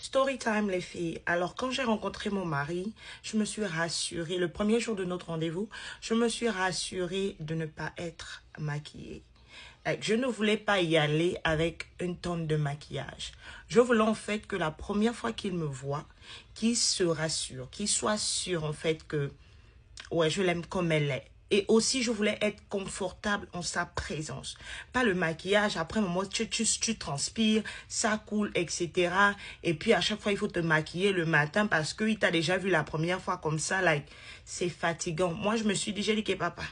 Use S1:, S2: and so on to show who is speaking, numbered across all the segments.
S1: Story time, les filles. Alors, quand j'ai rencontré mon mari, je me suis rassurée. Le premier jour de notre rendez-vous, je me suis rassurée de ne pas être maquillée. Je ne voulais pas y aller avec une tonne de maquillage. Je voulais en fait que la première fois qu'il me voit, qu'il se rassure, qu'il soit sûr en fait que ouais, je l'aime comme elle est. Et aussi, je voulais être confortable en sa présence. Pas le maquillage, après un moment, tu transpires, ça coule, etc. Et puis, à chaque fois, il faut te maquiller le matin parce qu'il t'a déjà vu la première fois comme ça. Like, c'est fatigant. Moi, je me suis dit, j'ai dit que papa,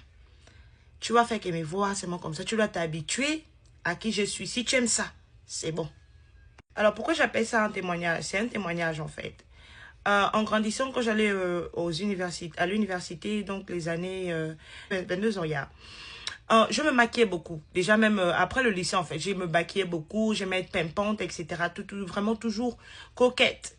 S1: tu vas faire que mes voix, c'est moi comme ça. Tu dois t'habituer à qui je suis. Si tu aimes ça, c'est bon. Alors, pourquoi j'appelle ça un témoignage? C'est un témoignage, en fait. En grandissant, quand j'allais à l'université, donc les années 22 ans, je me maquillais beaucoup. Déjà même après le lycée, en fait, je me maquillais beaucoup, j'aimais être pimpante, etc. Vraiment toujours coquette.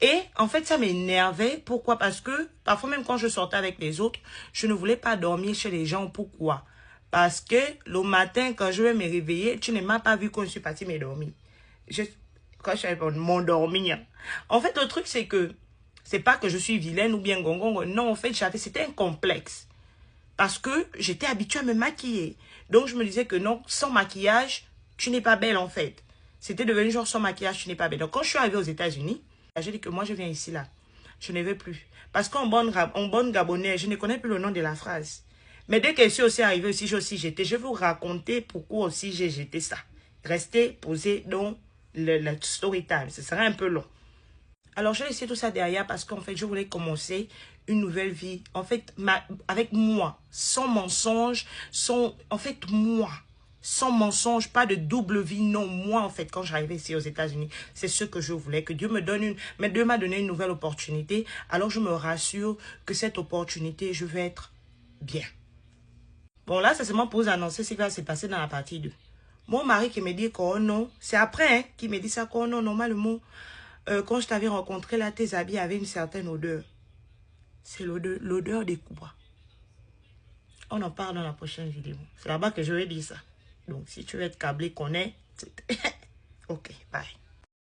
S1: Et en fait, ça m'énervait. Pourquoi? Parce que parfois même quand je sortais avec les autres, je ne voulais pas dormir chez les gens. Pourquoi? Parce que le matin, quand je vais me réveiller, tu ne m'as pas vu quand je suis partie me dormir. Quand je suis m'endormir. En fait, le truc, c'est que c'est pas que je suis vilaine ou bien gongon. Non, en fait, c'était un complexe. Parce que j'étais habituée à me maquiller. Donc, je me disais que non, sans maquillage, tu n'es pas belle, en fait. C'était devenu genre, sans maquillage, tu n'es pas belle. Donc, quand je suis arrivée aux États-Unis, j'ai dit que moi, je viens ici, là. Je ne veux plus. Parce qu'en bonne gabonais, je ne connais plus le nom de la phrase. Mais dès que je suis aussi arrivée aussi, je vais vous raconter pourquoi aussi j'ai jeté ça. Restez posé dans le story time. Ce serait un peu long. Alors, j'ai laissé tout ça derrière parce qu'en fait, je voulais commencer une nouvelle vie. En fait, avec moi, sans mensonge, sans mensonge, pas de double vie. Non, moi, en fait, quand j'arrivais ici aux États-Unis, c'est ce que je voulais, que Dieu me donne mais Dieu m'a donné une nouvelle opportunité. Alors, je me rassure que cette opportunité, je vais être bien. Bon, là, c'est seulement pour vous annoncer ce qui va se passer dans la partie 2. Mon mari qui me dit que non, c'est après hein, qui me dit ça, que non, normalement, quand je t'avais rencontré, là, tes habits avaient une certaine odeur. C'est l'odeur des coups. On en parle dans la prochaine vidéo. C'est là-bas que je vais dire ça. Donc, si tu veux être câblé, connais. Ok, bye.